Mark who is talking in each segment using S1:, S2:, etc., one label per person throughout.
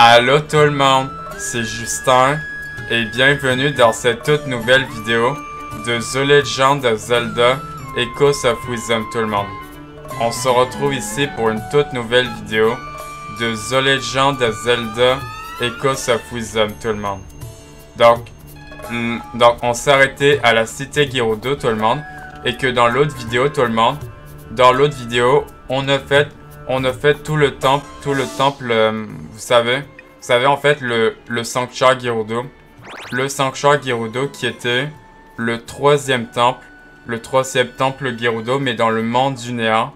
S1: Allô tout le monde, c'est Justin et bienvenue dans cette toute nouvelle vidéo de The Legend of Zelda Echoes of Wisdom tout le monde. On se retrouve ici pour une toute nouvelle vidéo de The Legend of Zelda Echoes of Wisdom tout le monde. Donc on s'est arrêté à la cité Gerudo tout le monde et que dans l'autre vidéo tout le monde, on a fait tout le temple, vous savez en fait le sanctuaire Gerudo. Le sanctuaire Gerudo qui était le troisième temple Gerudo, mais dans le monde du néant.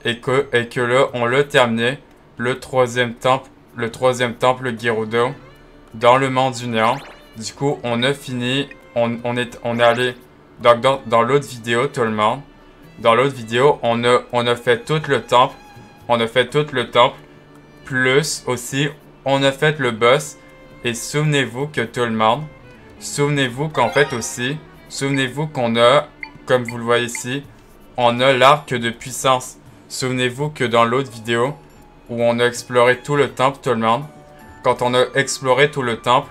S1: Et que là, on l'a terminé, le troisième temple Gerudo, dans le monde du néant. Du coup, on a fini, on est allé, donc dans l'autre vidéo, tout le monde. Dans l'autre vidéo, on a fait tout le temple. Plus aussi, on a fait le boss. Et souvenez-vous que tout le monde, souvenez-vous qu'on a, comme vous le voyez ici, on a l'arc de puissance. Souvenez-vous que dans l'autre vidéo, où on a exploré tout le temple, tout le monde, quand on a exploré tout le temple,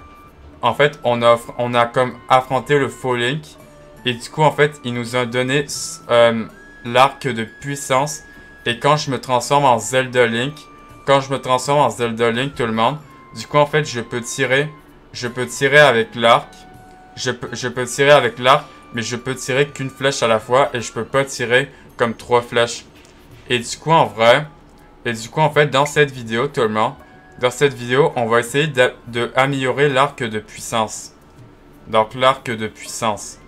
S1: en fait, on a comme affronté le faux Link. Et du coup, en fait, il nous a donné l'arc de puissance. Et quand je me transforme en Zelda Link, tout le monde, du coup, en fait, je peux tirer avec l'arc. Je peux tirer avec l'arc, mais je peux tirer qu'une flèche à la fois et je peux pas tirer comme 3 flèches. Et du coup, en fait, dans cette vidéo, tout le monde, on va essayer d'améliorer l'arc de puissance. Donc, l'arc de puissance.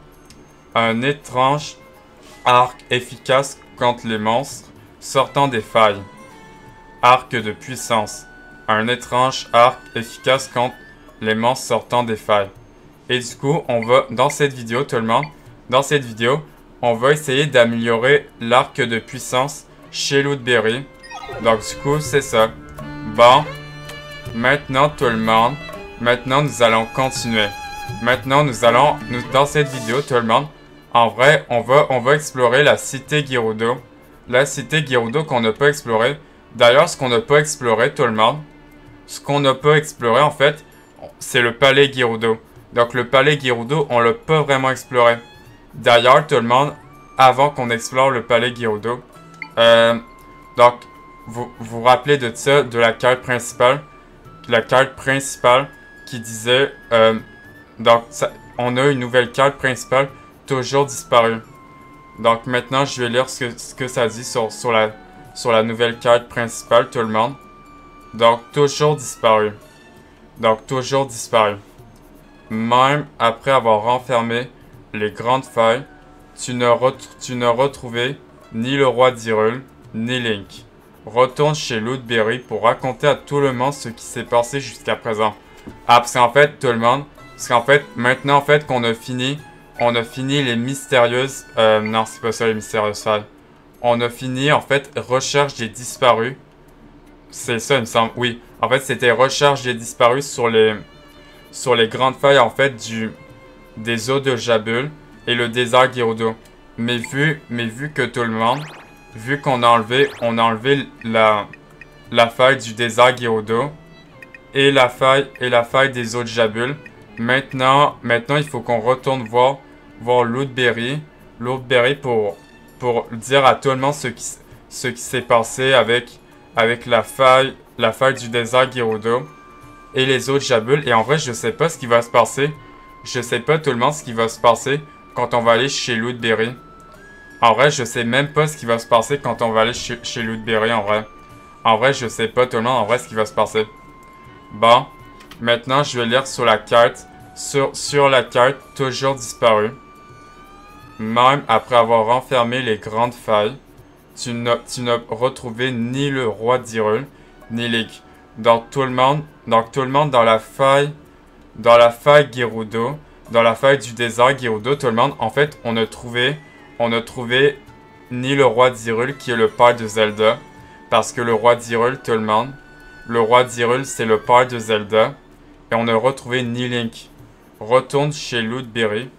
S1: Un étrange arc efficace contre les monstres sortant des failles. Arc de puissance. Un étrange arc efficace contre les monstres sortant des failles. Et du coup, dans cette vidéo, tout le monde, on va essayer d'améliorer l'arc de puissance chez Lootberry. Donc du coup, c'est ça. Bon, maintenant tout le monde, nous allons continuer. Dans cette vidéo, tout le monde, en vrai, on va explorer la cité Gerudo. La cité Gerudo qu'on n'a pas explorée. D'ailleurs, ce qu'on n'a pas exploré, tout le monde, en fait, c'est le palais Gerudo. Donc le palais Gerudo, on l'a pas vraiment exploré. D'ailleurs, tout le monde, avant qu'on explore le palais Gerudo, donc vous vous rappelez de ça, de la carte principale, qui disait, on a une nouvelle carte principale, toujours disparue. Donc maintenant, je vais lire ce que ça dit sur la nouvelle carte principale, tout le monde. Donc toujours disparu. Même après avoir renfermé les grandes failles, tu n'as retrouvé ni le roi d'Hyrule, ni Link. Retourne chez Lootberry pour raconter à tout le monde ce qui s'est passé jusqu'à présent. Ah, parce qu'en fait, tout le monde, maintenant, en fait, qu'on a fini les mystérieuses, non, c'est pas ça, les mystérieuses failles. On a fini, en fait, recherche des disparus. C'est ça, il me semble, oui. En fait, c'était recherche des disparus sur les grandes failles, en fait, des eaux de Jabul et le désert Gerudo. Mais vu que tout le monde, vu qu'on a enlevé la faille du désert Gerudo et la faille des eaux de Jabul, maintenant, il faut qu'on retourne voir Lootberry pour dire à tout le monde ce qui s'est passé avec la faille du désert Gerudo et les autres Jabul. Et en vrai, je sais pas ce qui va se passer. Je sais pas tout le monde ce qui va se passer quand on va aller chez Lootberry. En vrai, je sais même pas ce qui va se passer quand on va aller chez Lootberry, en vrai. En vrai, je sais pas tout le monde, en vrai, ce qui va se passer. Bon, maintenant, je vais lire sur la carte. Sur la carte, toujours disparu. Même après avoir renfermé les grandes failles, tu n'as retrouvé ni le roi d'Hyrule, ni Link. Donc tout le monde dans la faille Gerudo, dans la faille du désert Gerudo, tout le monde, en fait, on a trouvé ni le roi d'Hyrule qui est le père de Zelda, parce que le roi d'Hyrule, tout le monde, c'est le père de Zelda, et on a retrouvé ni Link. Retourne chez Lootberry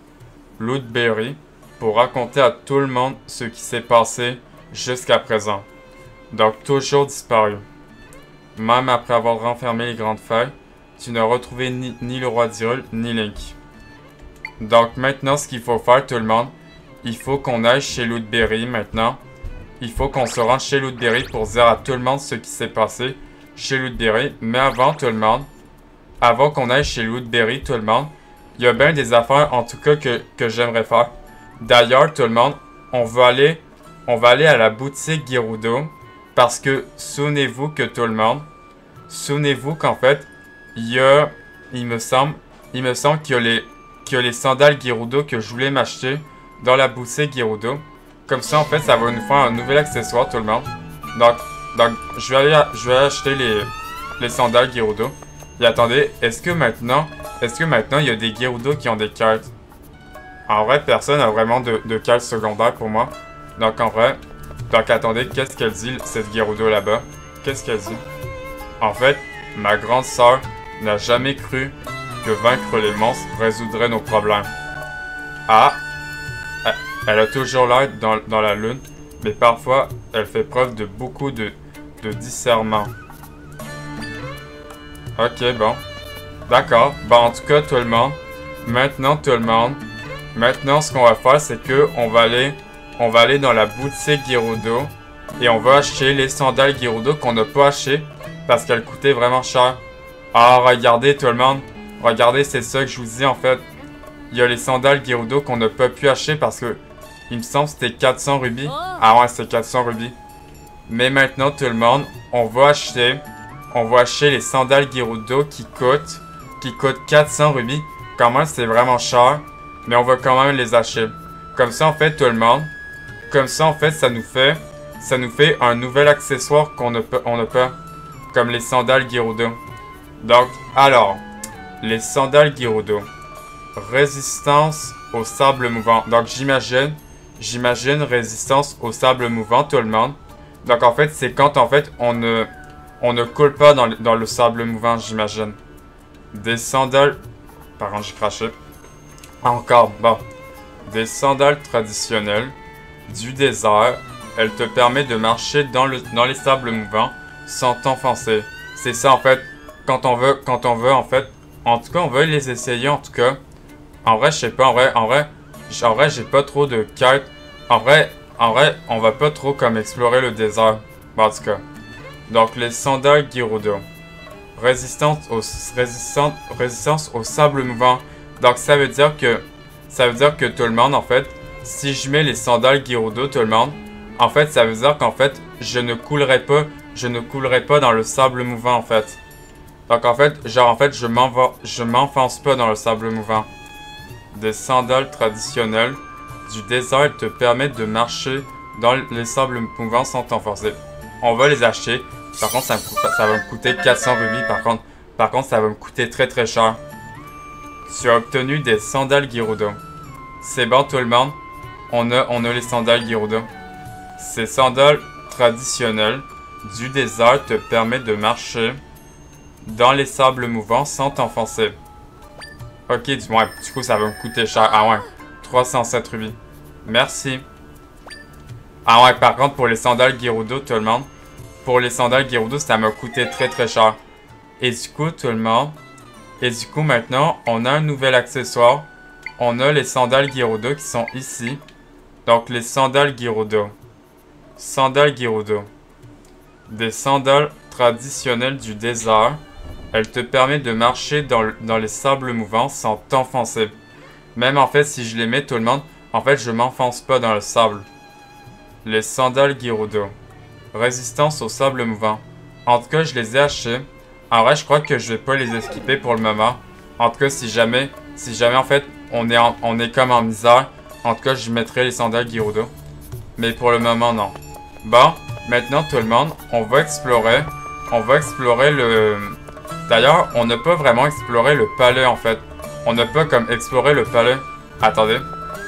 S1: pour raconter à tout le monde ce qui s'est passé jusqu'à présent. Donc toujours disparu. Même après avoir renfermé les grandes feuilles, tu n'as retrouvé ni le roi d'Hyrule, ni Link. Donc maintenant, ce qu'il faut faire, tout le monde, il faut qu'on aille chez Lootberry maintenant. Il faut qu'on se rende chez Lootberry pour dire à tout le monde ce qui s'est passé chez Lootberry. Mais avant, tout le monde, avant qu'on aille chez Lootberry, tout le monde, il y a bien des affaires, en tout cas, que j'aimerais faire. D'ailleurs, tout le monde, on va aller à la boutique Gerudo. Parce que, souvenez-vous que tout le monde, souvenez-vous qu'en fait, il me semble qu'il y a les sandales Gerudo que je voulais m'acheter dans la boutique Gerudo. Comme ça, en fait, ça va nous faire un nouvel accessoire, tout le monde. Donc je vais aller acheter les sandales Gerudo. Et attendez, est-ce que maintenant, il y a des Gerudo qui ont des cartes? En vrai, personne n'a vraiment de cartes secondaires pour moi. Donc, en vrai, donc attendez, qu'est-ce qu'elle dit, cette Gerudo là-bas? Qu'est-ce qu'elle dit? En fait, ma grande sœur n'a jamais cru que vaincre les monstres résoudrait nos problèmes. Ah! Elle a toujours l'air dans la lune, mais parfois, elle fait preuve de beaucoup de discernement. Ok, bon. D'accord. Bon, en tout cas, tout le monde. Maintenant, tout le monde. Maintenant, ce qu'on va faire, c'est que on va aller dans la boutique Gerudo et on va acheter les sandales Gerudo qu'on n'a pas achetées parce qu'elles coûtaient vraiment cher. Ah, regardez, tout le monde. Regardez, c'est ça que je vous dis, en fait. Il y a les sandales Gerudo qu'on n'a pas pu acheter parce que il me semble que c'était 400 rubis. Ah ouais, c'était 400 rubis. Mais maintenant, tout le monde, on va acheter les sandales Gerudo qui coûtent 400 rubis. Quand même, c'est vraiment cher. Mais on va quand même les acheter. Comme ça, en fait, tout le monde. Comme ça, en fait, ça nous fait un nouvel accessoire qu'on n'a pas. Comme les sandales Gerudo. Donc, alors, les sandales Gerudo. Résistance au sable mouvant. Donc, j'imagine résistance au sable mouvant, tout le monde. Donc, en fait, c'est quand, en fait, on ne coule pas dans le sable mouvant, j'imagine. Des sandales... Par contre, j'ai craché. Encore, bon. Des sandales traditionnelles du désert. Elles te permettent de marcher dans les sables mouvants sans t'enfoncer. C'est ça, en fait, quand on veut, en fait. En tout cas, on veut les essayer, en tout cas. En vrai, je sais pas, en vrai, j'ai pas trop de quêtes. En vrai, on va pas trop comme explorer le désert. Bon, en tout cas. Donc, les sandales Gerudo. Résistance au sable mouvant. Donc, ça veut dire que tout le monde, en fait, si je mets les sandales Gerudo, tout le monde, en fait, ça veut dire qu'en fait, je ne coulerai pas dans le sable mouvant, en fait. Donc, en fait, je m'enfonce pas dans le sable mouvant. Des sandales traditionnelles du désert te permettent de marcher dans les sables mouvants sans t'enfoncer. On va les acheter. Par contre, ça va me coûter 400 rubis. Par contre, ça va me coûter très très cher. Tu as obtenu des sandales Gerudo. C'est bon, tout le monde. On a les sandales Gerudo. Ces sandales traditionnelles du désert te permettent de marcher dans les sables mouvants sans t'enfoncer. Ok, du coup, ça va me coûter cher. Ah ouais, 307 rubis. Merci. Ah ouais, par contre, pour les sandales Gerudo, tout le monde. Pour les sandales Gerudo, ça m'a coûté très très cher. Et du coup, tout le monde. Et du coup, maintenant, on a un nouvel accessoire. On a les sandales Gerudo qui sont ici. Donc, les sandales Gerudo. Sandales Gerudo. Des sandales traditionnelles du désert. Elles te permettent de marcher dans les sables mouvants sans t'enfoncer. Même en fait, si je les mets, tout le monde, en fait, je m'enfonce pas dans le sable. Les sandales Gerudo. Résistance au sable mouvant. En tout cas, je les ai achetées. En vrai, je crois que je vais pas les esquiper pour le moment. En tout cas, si jamais en fait, on est comme en misère, en tout cas, je mettrai les sandales Gerudo. Mais pour le moment, non. Bon, maintenant, tout le monde, on va explorer le... D'ailleurs, on n'a pas vraiment exploré le palais, en fait. On n'a pas comme exploré le palais. Attendez,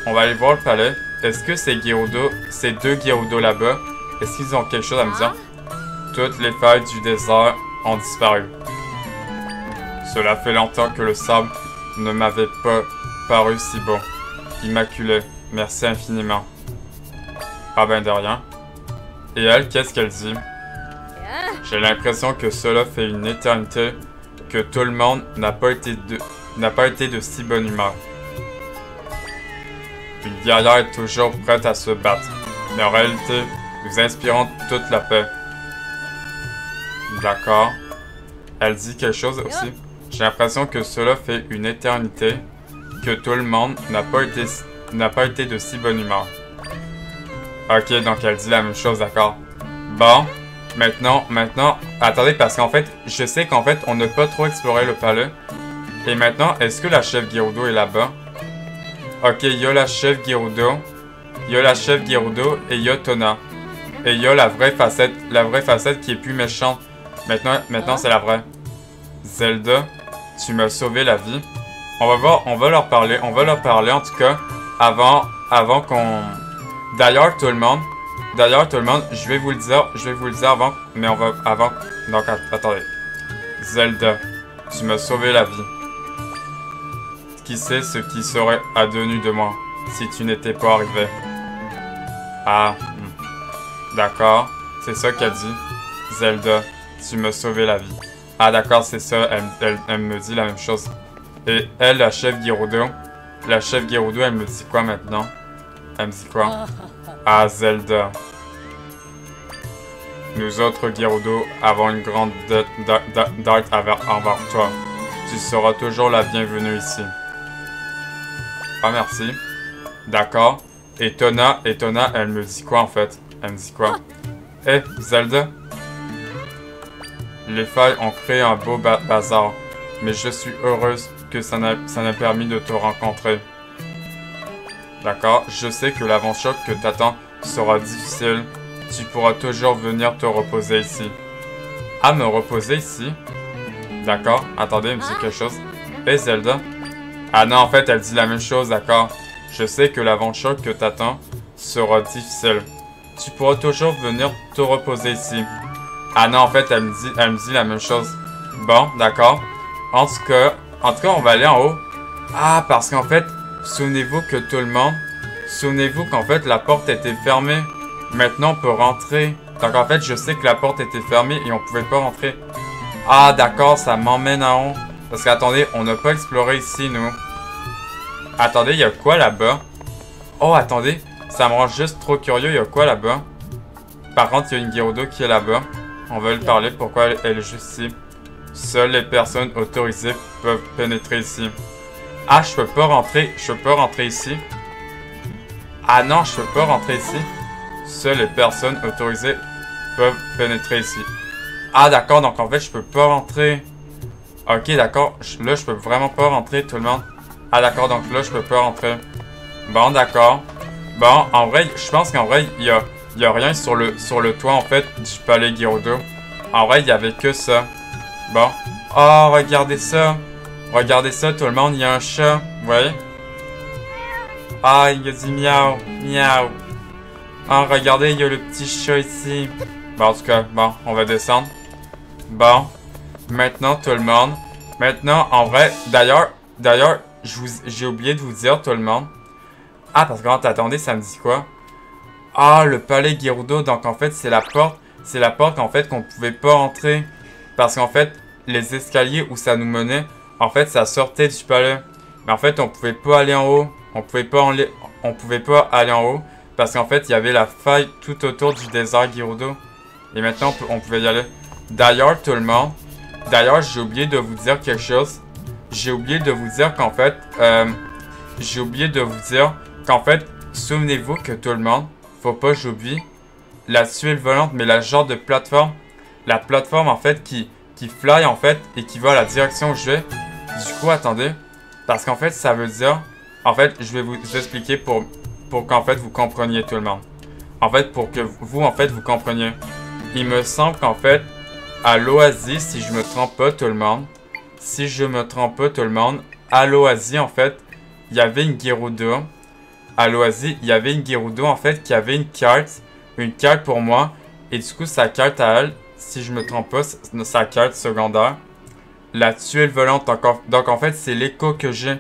S1: on va aller voir le palais. Est-ce que ces deux Gerudo là-bas, est-ce qu'ils ont quelque chose à me dire? Toutes les feuilles du désert ont disparu. Cela fait longtemps que le sable ne m'avait pas paru si beau. Immaculé, merci infiniment. Ah ben de rien. Et elle, qu'est-ce qu'elle dit? J'ai l'impression que cela fait une éternité que tout le monde n'a pas été de si bonne humeur. Une guerrière est toujours prête à se battre, mais en réalité, nous inspirons toute la paix. D'accord. Elle dit quelque chose aussi. J'ai l'impression que cela fait une éternité que tout le monde n'a pas été de si bonne humeur. Ok, donc elle dit la même chose, d'accord. Bon, maintenant, attendez, parce qu'en fait, je sais qu'en fait, on n'a pas trop exploré le palais. Et maintenant, est-ce que la chef Gerudo est là-bas? Ok, il y a la chef Gerudo, et il y a Tona. Et il y a la vraie facette qui est plus méchante. Maintenant c'est la vraie. Zelda, tu m'as sauvé la vie. On va voir, on va leur parler en tout cas, avant qu'on... D'ailleurs tout le monde, je vais vous le dire avant, mais avant, donc attendez. Zelda, tu m'as sauvé la vie. Qui sait ce qui serait advenu de moi si tu n'étais pas arrivé? Ah, d'accord, c'est ça qu'elle dit. Zelda, tu m'as sauvé la vie. Ah d'accord, c'est ça, elle me dit la même chose. Et elle, la chef Gerudo, elle me dit quoi maintenant? Elle me dit quoi? Ah, Zelda. Nous autres Gerudo avons une grande dette envers toi. Tu seras toujours la bienvenue ici. Ah, merci. D'accord. Et Tona, elle me dit quoi en fait? Elle me dit quoi? Hé, Zelda? Les failles ont créé un beau bazar, mais je suis heureuse que ça n'a permis de te rencontrer. D'accord? Je sais que l'avant-choc que t'attends sera difficile. Tu pourras toujours venir te reposer ici. Ah, me reposer ici? D'accord. Attendez, elle me dit quelque chose. Hé, Zelda? Ah non, en fait, elle dit la même chose, d'accord. Je sais que l'avant-choc que t'attends sera difficile. Tu pourras toujours venir te reposer ici. Ah non, en fait, elle me dit la même chose. Bon, d'accord. En tout cas, on va aller en haut. Ah, parce qu'en fait, souvenez-vous qu'en fait, la porte était fermée. Maintenant, on peut rentrer. Donc, en fait, je sais que la porte était fermée et on pouvait pas rentrer. Ah, d'accord, ça m'emmène en haut. Parce qu'attendez, on n'a pas exploré ici, nous. Attendez, il y a quoi là-bas? Oh, attendez, ça me rend juste trop curieux. Il y a quoi là-bas? Par contre, il y a une Gerudo qui est là-bas. On va lui parler. Pourquoi elle est juste ici? Seules les personnes autorisées peuvent pénétrer ici. Ah, je peux pas rentrer ici. Ah non, je peux pas rentrer ici. Seules les personnes autorisées peuvent pénétrer ici. Ah d'accord, donc en fait je peux pas rentrer. Ok d'accord, là je peux vraiment pas rentrer tout le monde. Ah d'accord, donc là je peux pas rentrer. Bon d'accord. Bon, en vrai, je pense qu'en vrai il y a rien sur le toit en fait du palais Gerudo. En vrai il y avait que ça. Bon. Oh regardez ça. Regardez ça tout le monde, il y a un chat. Vous voyez? Ah il y a dit miaou, miaou. Ah regardez, il y a le petit chat ici. Bon en tout cas, bon, on va descendre. Bon, maintenant tout le monde. Maintenant, en vrai, d'ailleurs, j'ai oublié de vous dire tout le monde. Ah, parce que attendez, ça me dit quoi? Ah, le palais Gerudo, donc en fait, c'est la porte en fait qu'on pouvait pas entrer. Parce qu'en fait, les escaliers où ça nous menait, en fait, ça sortait du palais. Mais en fait, on pouvait pas aller en haut. On pouvait pas aller en haut. Parce qu'en fait, il y avait la faille tout autour du désert Gerudo. Et maintenant, on pouvait y aller. D'ailleurs, tout le monde. D'ailleurs, j'ai oublié de vous dire quelque chose. J'ai oublié de vous dire qu'en fait... souvenez-vous que tout le monde, faut pas que j'oublie, la tuile volante, mais la genre de plateforme. La plateforme, en fait, qui fly, en fait, et qui va à la direction où je vais. Du coup, attendez. Parce qu'en fait, ça veut dire... En fait, je vais vous expliquer pour qu'en fait, vous compreniez tout le monde. En fait, pour que vous, en fait, vous compreniez. Il me semble qu'en fait, à l'Oasis, si je me trompe pas tout le monde, à l'Oasis, en fait, il y avait une Gerudo. À l'Oasis, il y avait une Gerudo, en fait, qui avait une carte pour moi. Et du coup, sa carte à elle, si je me trompe pas, sa carte secondaire, la tuile volante. Donc, en fait, c'est l'écho que j'ai.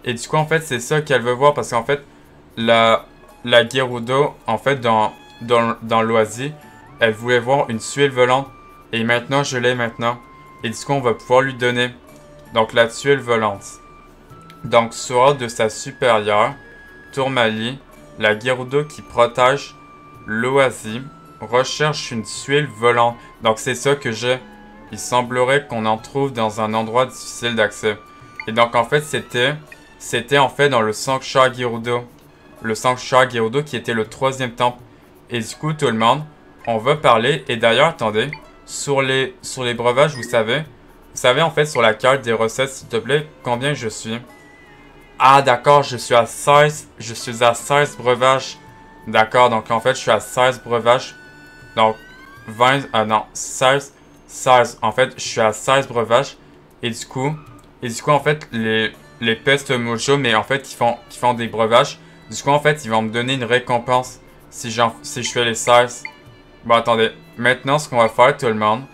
S1: Et du coup, en fait, c'est ça qu'elle veut voir. Parce qu'en fait, la Gerudo, en fait, dans l'Oasis, elle voulait voir une tuile volante. Et maintenant, je l'ai maintenant. Et du coup, on va pouvoir lui donner donc la tuile volante. Donc, sur ordre de sa supérieure, Tourmalie, la Gerudo qui protège l'Oasis recherche une tuile volante. Donc, c'est ça que j'ai. Il semblerait qu'on en trouve dans un endroit difficile d'accès. Et donc, en fait, c'était en fait dans le Sanctuaire Gerudo. Le Sanctuaire Gerudo qui était le 3e temple. Et du coup, tout le monde, on va parler. Et d'ailleurs, attendez, sur les breuvages, vous savez en fait sur la carte des recettes, s'il te plaît, combien je suis. Ah, d'accord, je suis à 16 breuvages. D'accord, donc en fait, je suis à 16 breuvages. Donc, 20, non, 16. En fait, je suis à 16 breuvages. Et du coup, en fait, les pestes mojo, mais en fait, qui font des breuvages. Du coup, en fait, ils vont me donner une récompense si je fais les 16. Bon, attendez. Maintenant, ce qu'on va faire, tout le monde,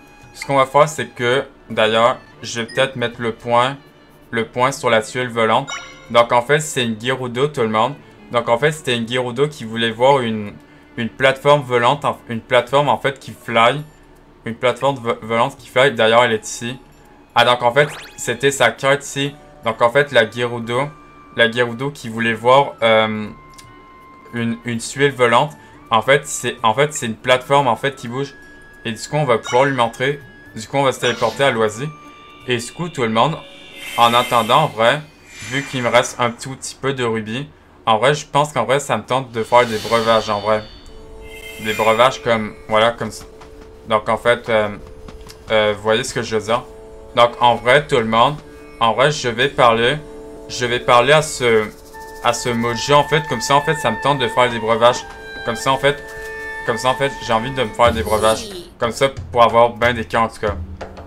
S1: c'est que, d'ailleurs, je vais peut-être mettre le point sur la tuile volante. Donc, en fait, c'est une Gerudo, tout le monde. Donc, en fait, c'était une Gerudo qui voulait voir une plateforme volante, une plateforme, en fait, qui fly. Une plateforme volante qui fly. D'ailleurs, elle est ici. Ah, donc, en fait, c'était sa carte ici. Donc, en fait, la Gerudo qui voulait voir une tuile volante. En fait, c'est une plateforme, en fait, qui bouge. Et du coup, on va pouvoir lui montrer. Du coup, on va se téléporter à l'Oasis. Et du coup, tout le monde, en attendant, en vrai, vu qu'il me reste un tout petit peu de rubis, en vrai, je pense qu'en vrai, ça me tente de faire des breuvages, en vrai. Des breuvages comme, voilà, comme ça. Donc, en fait, vous voyez ce que je veux dire? Donc, en vrai, tout le monde, en vrai, je vais parler à ce moji, en fait, comme ça, en fait, ça me tente de faire des breuvages. Comme ça, en fait, j'ai envie de me faire des breuvages. Comme ça, pour avoir bien des cas, en tout cas.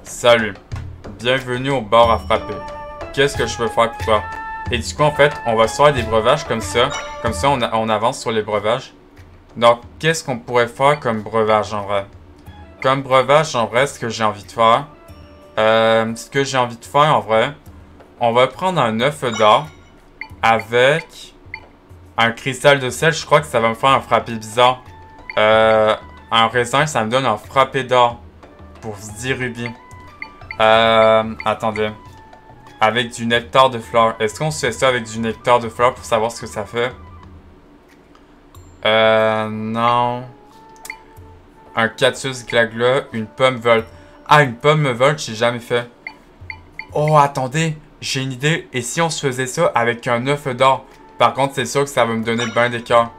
S1: Salut. Bienvenue au bar à frapper. Qu'est-ce que je peux faire pour toi? Et du coup, en fait, on va se faire des breuvages comme ça. Comme ça, on avance sur les breuvages. Donc, qu'est-ce qu'on pourrait faire comme breuvage, en vrai? Comme breuvage, en vrai, ce que j'ai envie de faire... en vrai... On va prendre un œuf d'or avec un cristal de sel. Je crois que ça va me faire un frappé bizarre. Un raisin, ça me donne un frappé d'or pour 10 rubis. Attendez. Avec du nectar de fleurs. Est-ce qu'on se fait ça avec du nectar de fleurs pour savoir ce que ça fait? Non. Un cactus glagla, une pomme volte. Ah, une pomme volte, j'ai jamais fait. Oh, attendez. J'ai une idée. Et si on se faisait ça avec un œuf d'or? Par contre, c'est sûr que ça va me donner bien des cœurs.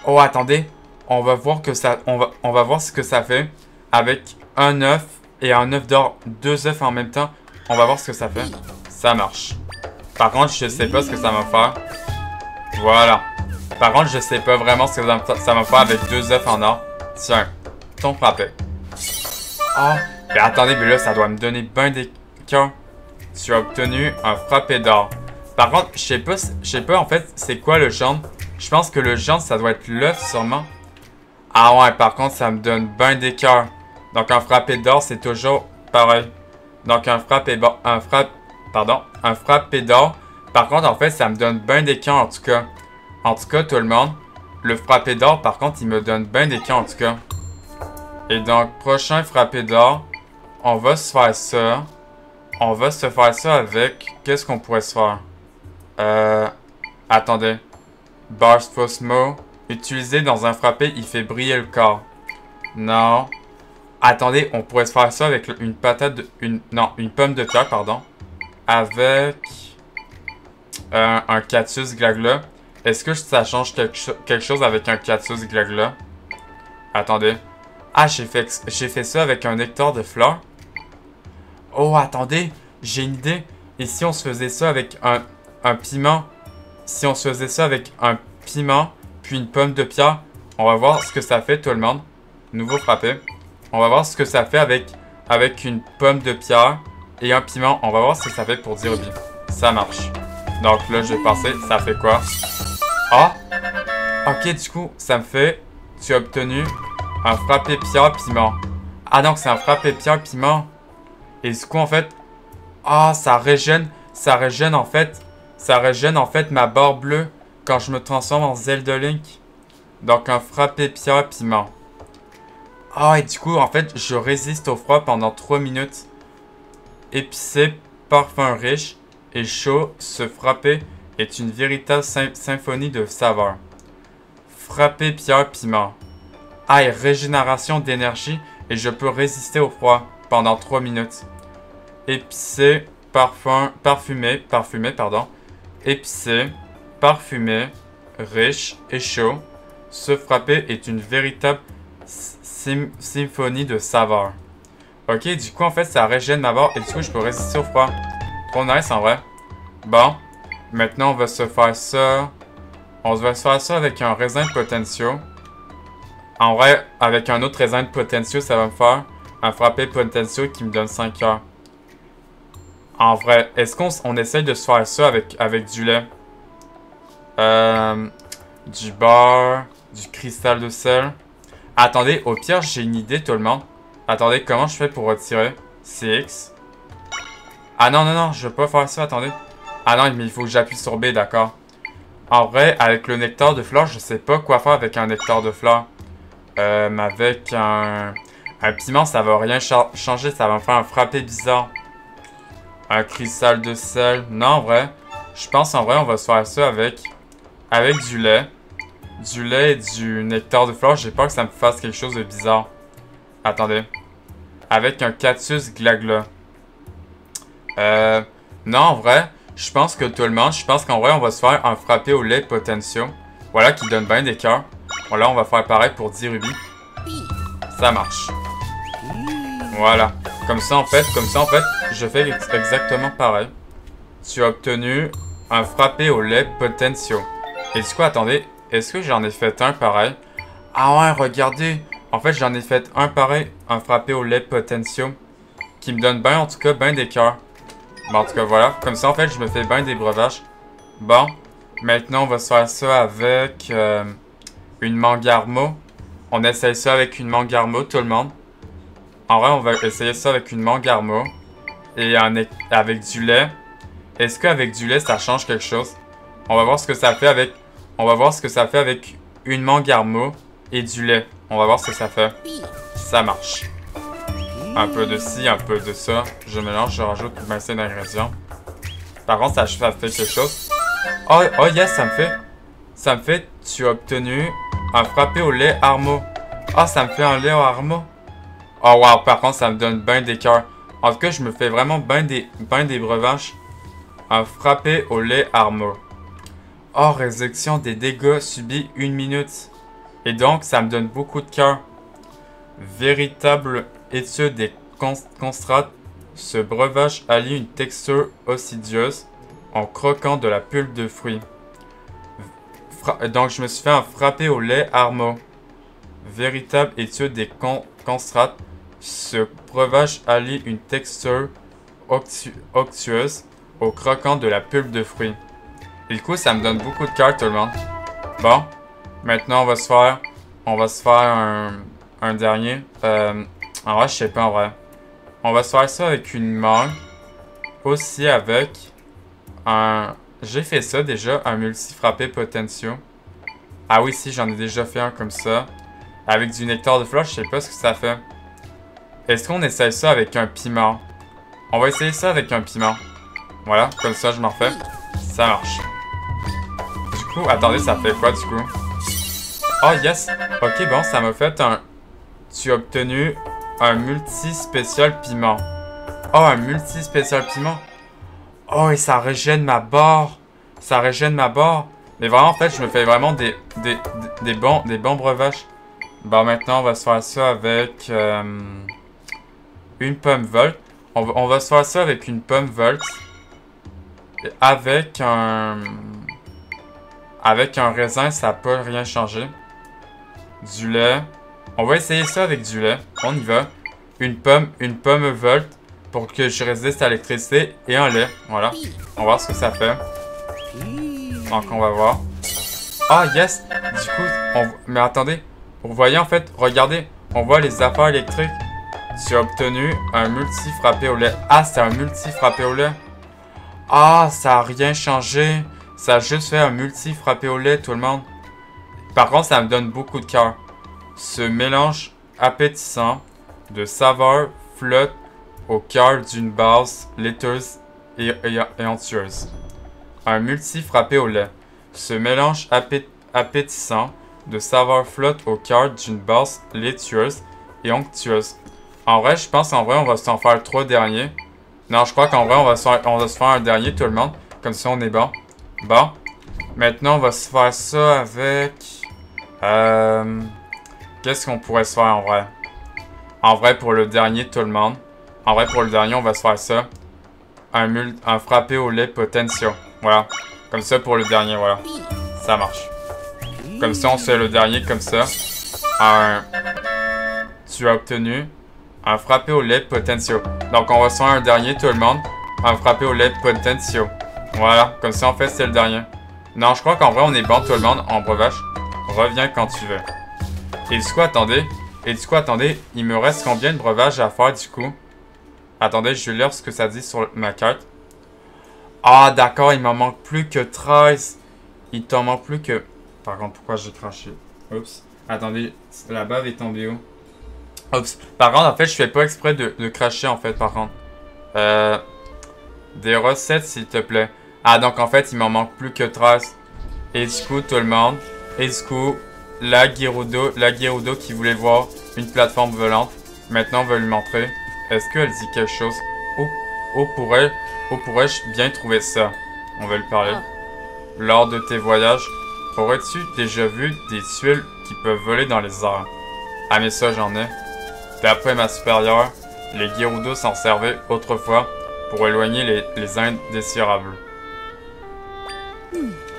S1: Oh, attendez. On va voir que ça... On va voir ce que ça fait avec un œuf et un œuf d'or. 2 œufs en même temps. On va voir ce que ça fait. Ça marche. Par contre, je sais pas ce que ça va faire. Voilà. Par contre, je sais pas vraiment ce que ça va faire avec 2 œufs en or. Tiens. Ton frappé. Oh. Mais attendez, mais là, ça doit me donner bien des cœurs. Tu as obtenu un frappé d'or. Par contre, je sais pas en fait, c'est quoi le jaune? Je pense que le jaune, ça doit être l'œuf sûrement. Ah ouais, par contre, ça me donne bien des cœurs. Donc un frappé d'or, c'est toujours pareil. Donc un frappé d'or. Par contre, en fait, ça me donne bien des cœurs en tout cas. En tout cas, tout le monde. Le frappé d'or, par contre, il me donne bien des cœurs en tout cas. Et donc, prochain frappé d'or, on va se faire ça. On va se faire ça avec... Qu'est-ce qu'on pourrait se faire? Attendez. Burst Phosmo. Utilisé dans un frappé, il fait briller le corps. Non. Attendez, on pourrait se faire ça avec une patate de... une pomme de terre, pardon. Avec... un cactus glagla. Est-ce que ça change quelque chose avec un cactus glagla? Attendez. Ah, j'ai fait ça avec un nectar de fleurs. Oh, attendez, j'ai une idée. Et si on se faisait ça avec un piment? Si on se faisait ça avec un piment, puis une pomme de pierre, on va voir ce que ça fait, tout le monde. Nouveau frappé. On va voir ce que ça fait avec une pomme de pierre et un piment. On va voir ce que ça fait pour 10 rubis. Ça marche. Donc là, je vais passer. Ça fait quoi? Ah! Ok, du coup, ça me fait... Tu as obtenu un frappé pierre piment. Ah, donc c'est un frappé pierre piment. Et du coup, en fait... Ah, ça régène en fait ma barre bleue quand je me transforme en Zelda Link. Donc un frappé pierre piment. Ah, et du coup, en fait, je résiste au froid pendant 3 minutes. Épicé, parfum riche et chaud, se frapper est une véritable symphonie de saveurs. Frapper pierre piment. Ah, et régénération d'énergie et je peux résister au froid pendant 3 minutes. Épicé, parfumé, pardon. Épicé, parfumé, riche et chaud. Se frapper est une véritable symphonie de saveurs. Ok, du coup, en fait, ça régène ma barre et du coup, je peux résister au froid. Trop nice, en vrai. Bon, maintenant, on va se faire ça. On va se faire ça avec un raisin de potentio. En vrai, avec un autre raisin de potentio, ça va me faire un frappé potentio qui me donne 5 heures. En vrai, est-ce qu'on essaye de se faire ça avec du lait? Du beurre, du cristal de sel. Attendez, au pire, j'ai une idée, tout le monde. Attendez, comment je fais pour retirer? CX. Ah non, non, non, je veux pas faire ça, attendez. Ah non, mais il faut que j'appuie sur B, d'accord. En vrai, avec le nectar de fleurs, je sais pas quoi faire avec un nectar de fleurs. Avec un piment, ça va rien changer, ça va me faire un frappé bizarre. Un cristal de sel. Non, en vrai, je pense en vrai, on va se faire ça avec du lait. Du lait et du nectar de fleurs. J'ai peur que ça me fasse quelque chose de bizarre. Attendez. Avec un cactus glagla. Non, en vrai, je pense que tout le monde, je pense qu'en vrai, on va se faire un frappé au lait potentio. Voilà, qui donne bien des cœurs. Voilà, on va faire pareil pour 10 rubis. Ça marche. Voilà. Comme ça, en fait, je fais exactement pareil. Tu as obtenu un frappé au lait potentio. Et du coup, attendez, est-ce que j'en ai fait un pareil? Ah ouais, regardez. En fait, j'en ai fait un pareil, un frappé au lait potentio. Qui me donne bien, en tout cas, bien des cœurs. Bon, en tout cas, voilà. Comme ça, en fait, je me fais bien des breuvages. Bon. Maintenant, on va se faire ça avec une mangarmo. On essaye ça avec une mangarmo, tout le monde. En vrai, on va essayer ça avec une mangarmo. Et avec du lait. Est-ce qu'avec du lait, ça change quelque chose? On va voir ce que ça fait avec... On va voir ce que ça fait avec une mangarmo et du lait. On va voir ce que ça fait. Ça marche. Un peu de ci, un peu de ça. Je mélange, je rajoute une masse d'ingrédients. Par contre, ça fait quelque chose. Oh, oh yes, ça me fait. Ça me fait, tu as obtenu un frappé au lait Armo. Ah, ça me fait un lait au Armo. Oh wow, par contre, ça me donne bien des cœurs. En tout cas, je me fais vraiment bien des breuvages. Un frappé au lait Armo. Oh, réduction des dégâts subis 1 minute. Et donc, ça me donne beaucoup de cœurs. Véritable étude des constrates. Ce breuvage allie une texture ossidieuse en croquant de la pulpe de fruits. Donc, je me suis fait un frappé au lait Armo. Véritable étude des constrates. Ce breuvage allie une texture onctueuse au croquant de la pulpe de fruits. Et du coup, ça me donne beaucoup de cœur, tout le monde. Bon, maintenant, on va se faire un dernier. En vrai, je sais pas, en vrai. On va se faire ça avec une mangue. Aussi avec un... J'ai fait ça déjà, un multi-frappé potentio. Ah oui, si, j'en ai déjà fait un comme ça. Avec du nectar de fleurs, je sais pas ce que ça fait. Est-ce qu'on essaye ça avec un piment? On va essayer ça avec un piment. Voilà, comme ça, je m'en refais. Ça marche. Du coup, attendez, ça fait quoi, du coup? Oh, yes! Ok, bon, ça m'a fait un... Tu as obtenu un multi-spécial piment. Oh, un multi-spécial piment. Oh, et ça régène ma barre. Ça régène ma barre. Mais vraiment, en fait, je me fais vraiment des bons breuvages. Bon, maintenant, on va se faire ça avec une pomme Volt. On va se faire ça avec une pomme Volt. Avec un raisin, ça peut rien changer. Du lait. On va essayer ça avec du lait. On y va. Une pomme Volt pour que je résiste à l'électricité et un lait. Voilà. On va voir ce que ça fait. Donc, on va voir. Ah, yes! Du coup, mais attendez. Vous voyez, en fait, regardez. On voit les affaires électriques. Tu as obtenu un multi-frappé au lait. Ah, c'est un multi-frappé au lait. Ah, ça a rien changé. Ça a juste fait un multi-frappé au lait, tout le monde. Par contre, ça me donne beaucoup de cœur. Ce mélange appétissant de saveur flotte au cœur d'une base laiteuse et onctueuse. Un multi frappé au lait. Ce mélange appétissant de saveur flotte au cœur d'une base laitueuse et onctueuse. En vrai, je pense qu'en vrai, on va s'en faire 3 derniers. Non, je crois qu'en vrai, on va se faire un dernier, tout le monde. Comme ça, on est bon. Bon. Maintenant, on va se faire ça avec... Qu'est-ce qu'on pourrait se faire en vrai? En vrai, pour le dernier, tout le monde. En vrai, pour le dernier, on va se faire ça. Un frappé au lait potentiel. Voilà. Comme ça, pour le dernier, voilà. Ça marche. Comme ça, on se fait le dernier, comme ça. Tu as obtenu un frappé au lait potentiel. Donc, on va se faire un dernier, tout le monde. Un frappé au lait potentiel. Voilà. Comme ça, en fait, c'est le dernier. Non, je crois qu'en vrai, on est bon, tout le monde, en breuvage. Reviens quand tu veux. Et du coup, attendez. Il me reste combien de breuvages à faire, du coup? Attendez, je vais lire ce que ça dit sur ma carte. Ah, d'accord, il m'en manque plus que 13. Il t'en manque plus que... Par contre, pourquoi j'ai craché? Oups. Attendez, la bave est tombée où? Oups. Par contre, en fait, je fais pas exprès de cracher, en fait, par contre. Des recettes, s'il te plaît. Ah, donc, en fait, il m'en manque plus que 13. Et du coup, tout le monde. Et du coup, la Gerudo qui voulait voir une plateforme volante, maintenant veut lui montrer. Est-ce qu'elle dit quelque chose? Où pourrais-je bien trouver ça? On va lui parler. Lors de tes voyages, aurais-tu déjà vu des tuiles qui peuvent voler dans les airs? Ah mais ça j'en ai. D'après ma supérieure, les Gerudo s'en servaient autrefois pour éloigner les indésirables.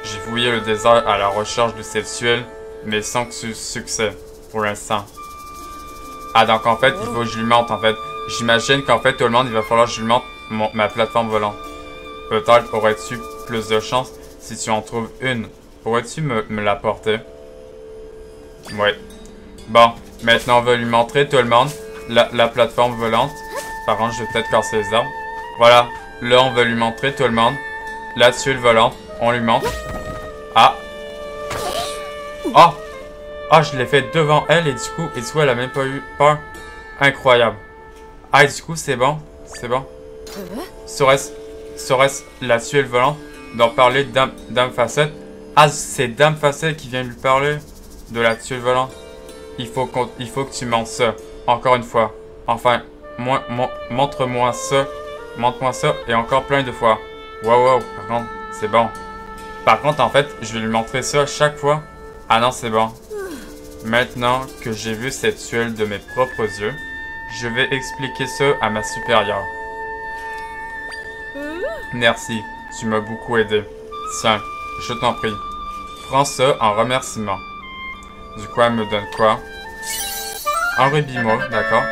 S1: J'ai fouillé le désert à la recherche de cette tuile, mais sans succès, pour l'instant. Ah donc en fait, il faut que je lui montre en fait. J'imagine qu'en fait tout le monde, il va falloir que je lui montre ma plateforme volante. Peut-être aurais-tu plus de chance si tu en trouves une. Pourrais-tu me l'apporter? Ouais. Bon, maintenant on va lui montrer tout le monde la plateforme volante. Par contre, je vais peut-être casser les arbres. Voilà, là on va lui montrer tout le monde la tuile volante. On lui montre. Ah. Ah. Ah, je l'ai fait devant elle et du coup, elle a même pas eu peur. Incroyable. Ah, et du coup, c'est bon. C'est bon. Serait-ce la tuile volante d'en parler Dame Facette? Ah, c'est Dame Facette qui vient lui parler de la tuile volante. Il faut que tu montres ça. Encore une fois. Enfin, montre-moi ça. Montre-moi ça et encore plein de fois. Wow, par contre, c'est bon. Par contre, en fait, je vais lui montrer ça à chaque fois. Ah non, c'est bon. Maintenant que j'ai vu cette tuile de mes propres yeux, je vais expliquer ça à ma supérieure. Merci, tu m'as beaucoup aidé. Tiens, je t'en prie. Prends ça en remerciement. Du coup, elle me donne quoi? Un rubis mauve, d'accord.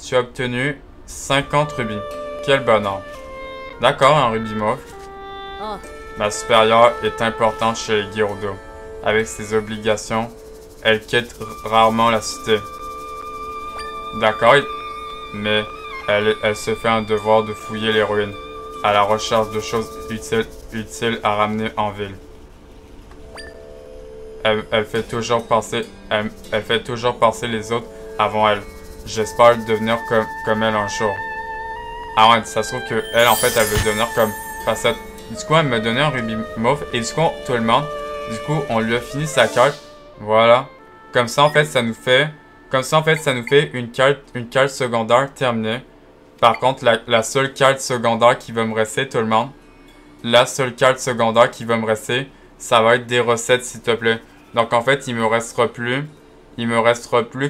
S1: Tu as obtenu 50 rubis. Quel bonheur. D'accord, un rubis mauve. Ma supérieure est importante chez les Gerudo. Avec ses obligations, elle quitte rarement la cité. D'accord, mais elle se fait un devoir de fouiller les ruines, à la recherche de choses utiles à ramener en ville. Elle fait toujours passer les autres avant elle. J'espère devenir comme elle un jour. Ah ouais, ça se trouve que elle en fait, elle veut devenir comme Facette. Du coup, elle m'a donné un rubis mauve et du coup, tout le monde, on lui a fini sa carte. Voilà. Comme ça, en fait, ça nous fait une carte secondaire terminée. Par contre, la seule carte secondaire qui va me rester, tout le monde, la seule carte secondaire qui va me rester, ça va être des recettes, s'il te plaît. Donc, en fait, il me restera plus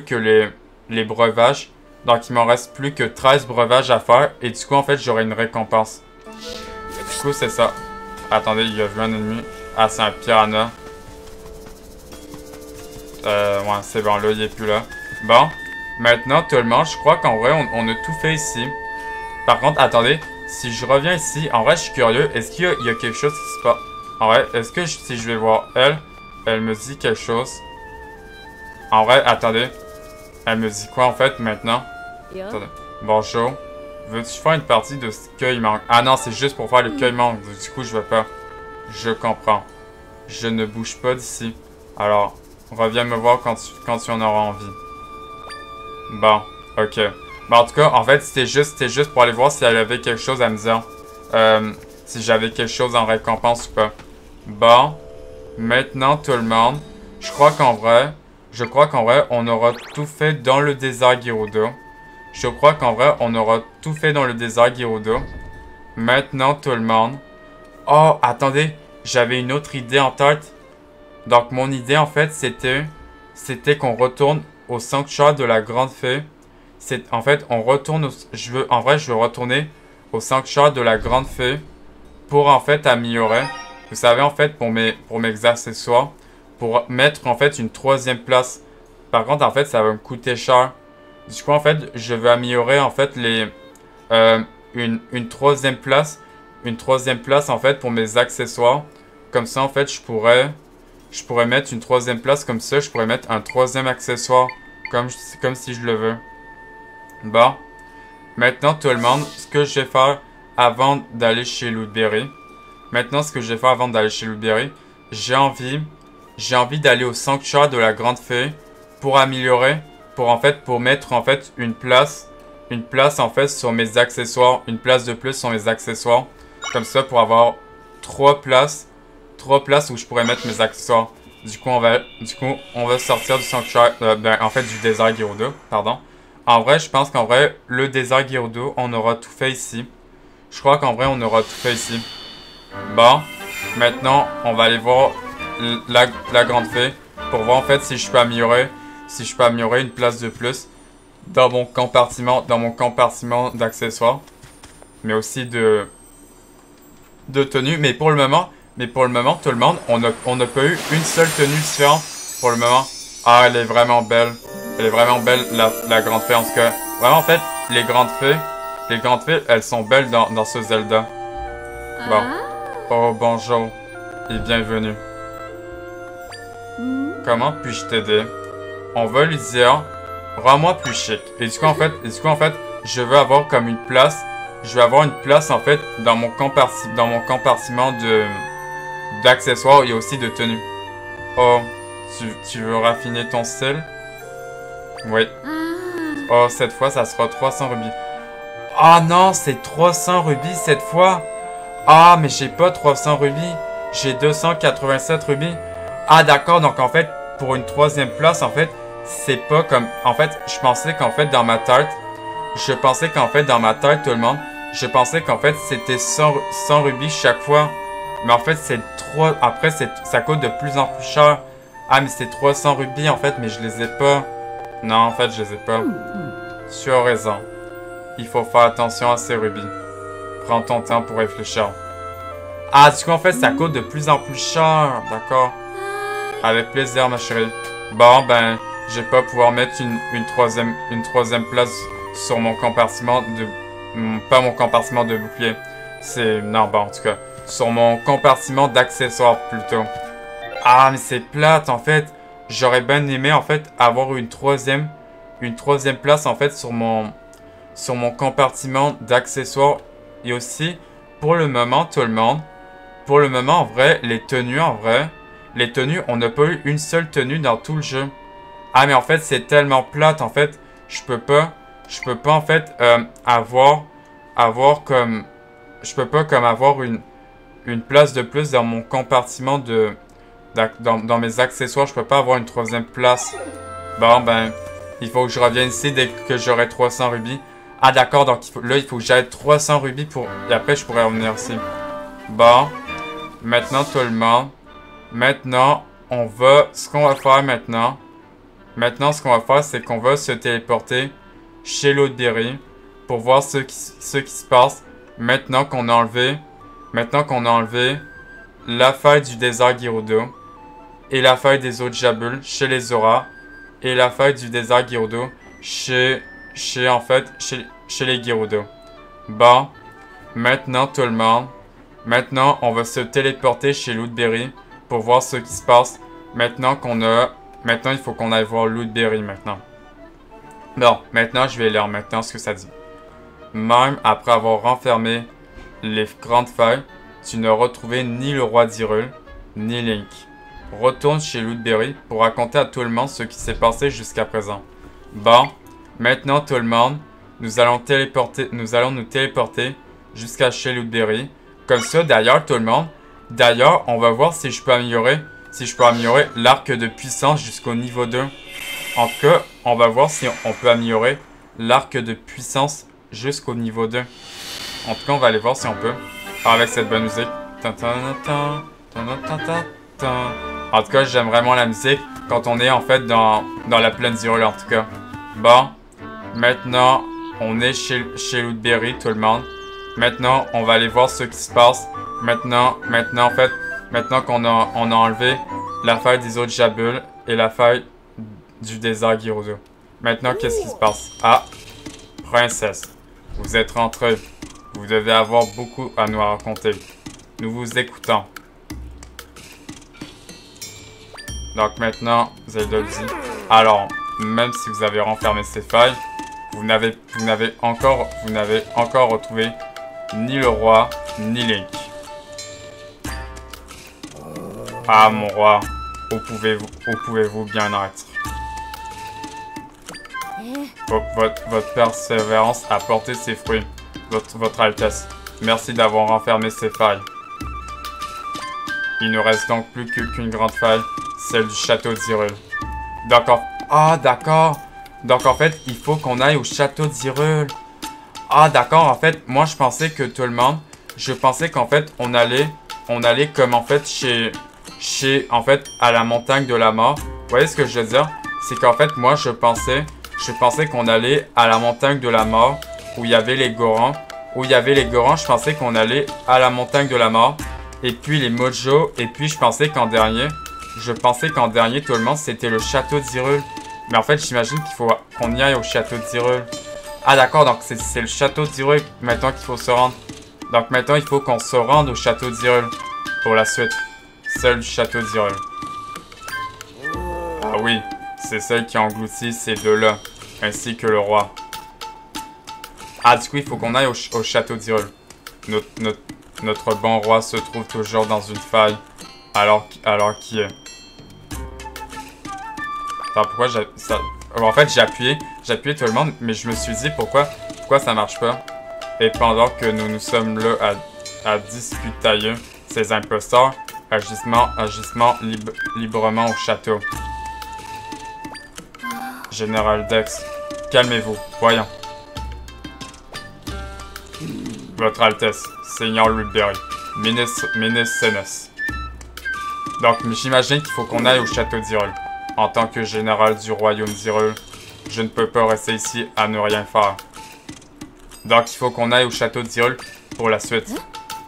S1: que les breuvages. Donc, il m'en reste plus que 13 breuvages à faire. Et du coup, en fait, j'aurai une récompense. Du coup, c'est ça. Attendez, il y a vu un ennemi. Ah, c'est un piranha. Ouais, c'est bon, là, il est plus là. Bon, maintenant, tout le monde, je crois qu'en vrai, on a tout fait ici. Par contre, attendez, si je reviens ici, en vrai, je suis curieux. Est-ce qu'il y a quelque chose qui se passe? En vrai, est-ce que si je vais voir elle me dit quelque chose? En vrai, attendez. Elle me dit quoi, en fait, maintenant? Attendez. Bonjour. Veux-tu faire une partie de ce cueil mangue? Ah non, c'est juste pour faire le cueil mangue. Du coup, je vais pas. Je comprends. Je ne bouge pas d'ici. Alors, reviens me voir quand tu en auras envie. Bon, ok. Bon, en tout cas, en fait, c'était juste pour aller voir si elle avait quelque chose à me dire. Si j'avais quelque chose en récompense ou pas. Bon, maintenant tout le monde. Je crois qu'en vrai, on aura tout fait dans le désert Gerudo. Je crois qu'en vrai, on aura tout fait dans le désert Gerudo. Maintenant tout le monde. Oh, attendez, j'avais une autre idée en tête. Donc mon idée en fait, c'était qu'on retourne au sanctuaire de la grande fée. En fait, on retourne je veux retourner au sanctuaire de la grande fée pour en fait améliorer. Vous savez en fait pour mes accessoires, pour mettre en fait une troisième place. Par contre en fait ça va me coûter cher. Du coup en fait je veux améliorer en fait une troisième place. Une troisième place en fait pour mes accessoires. Comme ça en fait je pourrais mettre une troisième place comme ça. Je pourrais mettre un troisième accessoire comme si je le veux. Bon. Maintenant tout le monde, ce que je vais faire avant d'aller chez Lootberry. J'ai envie d'aller au sanctuaire de la grande fée pour améliorer, pour mettre en fait une place en fait sur mes accessoires, une place de plus sur mes accessoires, comme ça pour avoir trois places où je pourrais mettre mes accessoires. Du coup on va sortir du sanctuaire, en fait du désert Gerudo, pardon. En vrai, je pense qu'en vrai, le désert Gerudo, on aura tout fait ici. Je crois qu'en vrai, on aura tout fait ici. Bon, maintenant, on va aller voir la grande fée pour voir en fait si je peux améliorer une place de plus dans mon compartiment d'accessoires, mais aussi de tenues. Mais pour le moment, tout le monde, on n'a pas eu une seule tenue différente pour le moment. Ah, elle est vraiment belle. Elle est vraiment belle, la grande fée, en tout cas. Vraiment, en fait, les grandes fées, elles sont belles dans ce Zelda. Bon. Oh, bonjour. Et bienvenue. Comment puis-je t'aider? On va lui dire, rends-moi plus chic. Et du coup, en fait, je veux avoir comme une place. Je veux avoir une place, en fait, dans mon compartiment d'accessoires et aussi de tenues. Oh, tu veux raffiner ton style? Oui. Oh, cette fois, ça sera 300 rubis. Ah non, c'est 300 rubis cette fois. Ah, mais j'ai pas 300 rubis. J'ai 287 rubis. Ah, d'accord. Donc, en fait, pour une troisième place, en fait, c'est pas comme... En fait, je pensais qu'en fait, dans ma tête, tout le monde, je pensais qu'en fait, c'était 100 rubis chaque fois. Mais en fait, c'est 3... Après, ça coûte de plus en plus cher. Ah, mais c'est 300 rubis, en fait, mais je les ai pas. Non, en fait, je les ai pas. Tu as raison. Il faut faire attention à ces rubis. Prends ton temps pour réfléchir. Ah, du coup, en fait, ça coûte de plus en plus cher. D'accord. Avec plaisir, ma chérie. Bon, ben, je vais pas pouvoir mettre une troisième place sur mon compartiment de... Pas mon compartiment de bouclier. Non, bon, en tout cas. Sur mon compartiment d'accessoires, plutôt. Ah, mais c'est plate, en fait. J'aurais bien aimé, en fait, avoir une troisième place, en fait, sur mon compartiment d'accessoires. Et aussi, pour le moment, tout le monde, en vrai, les tenues, on n'a pas eu une seule tenue dans tout le jeu. Ah, mais en fait, c'est tellement plate, en fait, je peux pas, en fait, avoir une place de plus dans mon compartiment dans mes accessoires. Je peux pas avoir une troisième place. Bon, ben, il faut que je revienne ici dès que j'aurai 300 rubis. Ah, d'accord, donc il faut que j'aille 300 rubis et après, je pourrais revenir ici. Bon, maintenant, tout le monde. Maintenant, ce qu'on va faire maintenant, c'est qu'on va se téléporter chez Lootberry pour voir ce qui se passe maintenant qu'on a enlevé la faille du désert Gerudo et la faille des autres Jabules chez les Zora et la faille du désert Gerudo chez les Gerudo. Bon, maintenant tout le monde, on va se téléporter chez Lootberry pour voir ce qui se passe maintenant il faut qu'on aille voir Lootberry maintenant. Bon, maintenant je vais lire maintenant ce que ça dit. Même après avoir renfermé les grandes failles, tu n'as retrouvé ni le roi d'Hyrule, ni Link. Retourne chez Lootberry pour raconter à tout le monde ce qui s'est passé jusqu'à présent. Bon, Maintenant, tout le monde, nous allons nous téléporter jusqu'à chez Lootberry. Comme ça, d'ailleurs, tout le monde, d'ailleurs, on va voir si je peux améliorer l'arc de puissance jusqu'au niveau 2. En tout cas, on va voir si on peut améliorer l'arc de puissance jusqu'au niveau 2. En tout cas, on va aller voir si on peut. Avec cette bonne musique. En tout cas, j'aime vraiment la musique quand on est en fait dans la plaine d'Hyrule en tout cas. Bon, maintenant, on est chez Lootberry, tout le monde. Maintenant, on va aller voir ce qui se passe. Maintenant en fait, maintenant qu'on a enlevé la faille des autres Jabules et la faille du désert Gerudo. Maintenant, qu'est-ce qui se passe? Ah, princesse, vous êtes rentrée. Vous devez avoir beaucoup à nous raconter. Nous vous écoutons. Donc maintenant, Zelda dit. Alors, même si vous avez renfermé ces failles, vous n'avez encore retrouvé ni le roi, ni Link. Ah, mon roi, où pouvez-vous bien être? Votre persévérance a porté ses fruits, votre Altesse. Merci d'avoir renfermé ces failles. Il ne reste donc plus qu'une grande faille, celle du château d'Hyrule. D'accord. Ah, d'accord. Donc, en fait, il faut qu'on aille au château d'Hyrule. Ah, d'accord. En fait, moi, je pensais que tout le monde... Je pensais qu'en fait, on allait comme, en fait, en fait, à la montagne de la mort. Vous voyez ce que je veux dire? C'est qu'en fait, moi, je pensais qu'on allait à la montagne de la mort, où il y avait les Gorons. Je pensais qu'on allait à la montagne de la mort. Et puis les Mojo. Et puis, je pensais qu'en dernier, tout le monde, c'était le château d'Hyrule. Mais en fait, j'imagine qu'il faut qu'on y aille au château d'Hyrule. Ah d'accord, donc c'est le château d'Hyrule maintenant qu'il faut se rendre. Donc maintenant, il faut qu'on se rende au château d'Hyrule pour la suite. Celle du château d'Hyrule. Ah oui, c'est celle qui engloutit ces deux-là, ainsi que le roi. Ah du coup, il faut qu'on aille au château d'Hyrule. Notre bon roi se trouve toujours dans une faille. Alors qui est... Attends, pourquoi en fait, j'ai appuyé tout le monde, mais je me suis dit pourquoi ça marche pas. Et pendant que nous sommes là à discutailler ces imposteurs, agissement librement au château. Général Dex, calmez-vous, voyons. Votre Altesse, Seigneur Lootberry, Ménécénès. Donc, j'imagine qu'il faut qu'on aille au château d'Hyrule. En tant que général du royaume d'Hyrule, je ne peux pas rester ici à ne rien faire. Donc, il faut qu'on aille au château d'Hyrule pour la suite.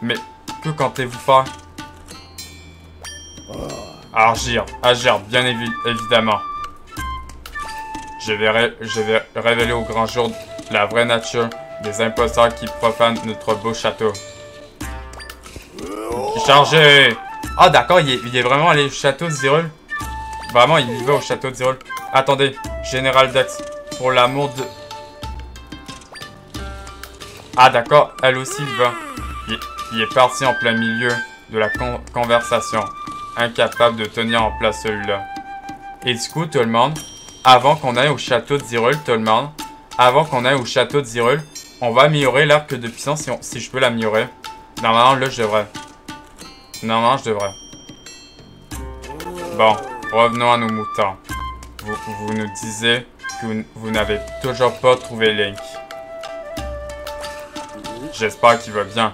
S1: Mais, que comptez-vous faire? Agir, bien évidemment. Je vais révéler au grand jour la vraie nature des imposteurs qui profanent notre beau château. Chargez! Ah d'accord, il est vraiment allé au château d'Hyrule. Vraiment, il y va au château d'Hyrule. Attendez, Général Dex, pour l'amour de... Ah d'accord, elle aussi il va. Il est parti en plein milieu de la conversation, incapable de tenir en place celui-là. Et du coup, tout le monde, avant qu'on aille au château d'Hyrule, on va améliorer l'arc de puissance si je peux l'améliorer. Normalement, là, je devrais. Bon, revenons à nos moutons. Vous nous disiez que vous n'avez toujours pas trouvé Link. J'espère qu'il va bien.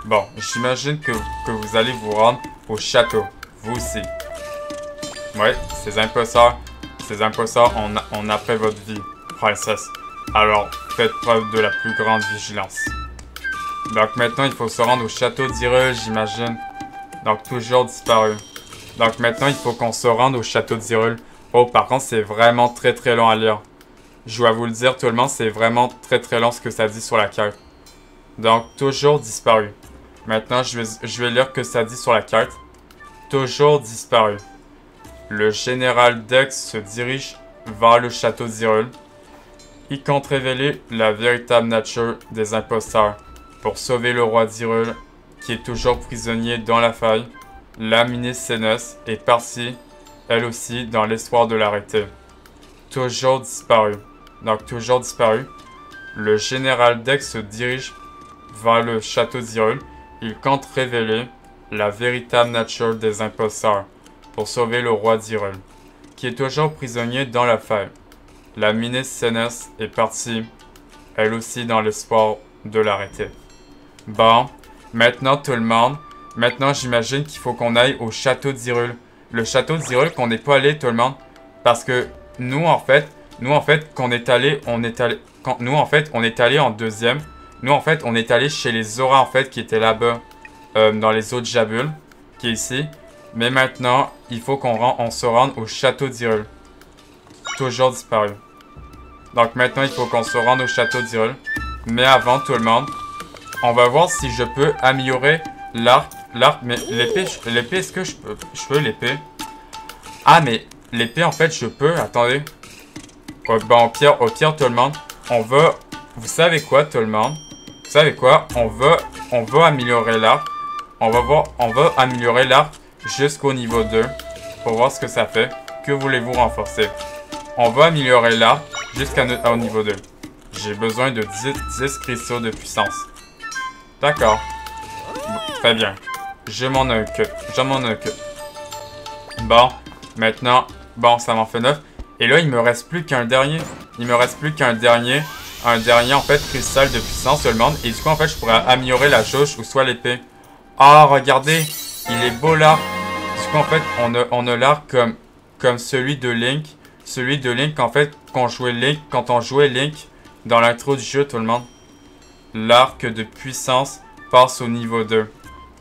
S1: Bon, j'imagine que vous allez vous rendre au château. Vous aussi. Ouais, ces imposteurs ont après votre vie, princesse. Alors, faites preuve de la plus grande vigilance. Donc maintenant, il faut se rendre au château d'Hyrule, j'imagine. Donc, toujours disparu. Donc maintenant, il faut qu'on se rende au château d'Hyrule. Oh, par contre, c'est vraiment très très long à lire. Je dois vous le dire, tout le monde, c'est vraiment très très long ce que ça dit sur la carte. Donc, toujours disparu. Maintenant, je vais lire ce que ça dit sur la carte. Toujours disparu. Le général Dex se dirige vers le château d'Hyrule. Il compte révéler la véritable nature des imposteurs pour sauver le roi d'Hyrule, qui est toujours prisonnier dans la faille. La Ménécénès est parti elle aussi, dans l'espoir de l'arrêter. Toujours disparu. Donc, toujours disparu. Le général Dex se dirige vers le château d'Hyrule. Il compte révéler la véritable nature des imposteurs pour sauver le roi d'Hyrule, qui est toujours prisonnier dans la faille. La ministre Sénès est partie, elle aussi dans l'espoir de l'arrêter. Bon, maintenant tout le monde, maintenant j'imagine qu'il faut qu'on aille au château d'Hyrule. Le château d'Hyrule qu'on n'est pas allé tout le monde, parce que nous en fait, qu'on est allé, on est allé en deuxième. Nous en fait, on est allé chez les Zora en fait qui étaient là-bas, dans les autres Jabules, qui est ici. Mais maintenant, il faut qu'on se rende au château d'Hyrule. Toujours disparu. Donc maintenant, il faut qu'on se rende au château d'Hyrule. Mais avant, tout le monde, on va voir si je peux améliorer l'arc. Mais l'épée, est-ce que je peux l'épée? Ah, mais l'épée, en fait, je peux. Attendez. Bon, au pire, tout le monde, on va... Vous savez quoi, tout le monde? Vous savez quoi? On va améliorer l'arc. On va améliorer l'arc jusqu'au niveau 2 pour voir ce que ça fait. Que voulez-vous renforcer? On va améliorer l'arc jusqu'au niveau 2. J'ai besoin de 10 cristaux de puissance. D'accord. Bon, très bien. Je m'en occupe. Bon, maintenant, bon, ça m'en fait 9. Et là, il me reste plus qu'un dernier. Un dernier, en fait, cristal de puissance, tout le monde. Et du coup, en fait, je pourrais améliorer la jauge ou soit l'épée. Ah, regardez, il est beau l'arc. Du coup, en fait, on a l'arc comme celui de Link. Celui de Link, en fait, quand on jouait Link dans l'intro du jeu, tout le monde. L'arc de puissance passe au niveau 2.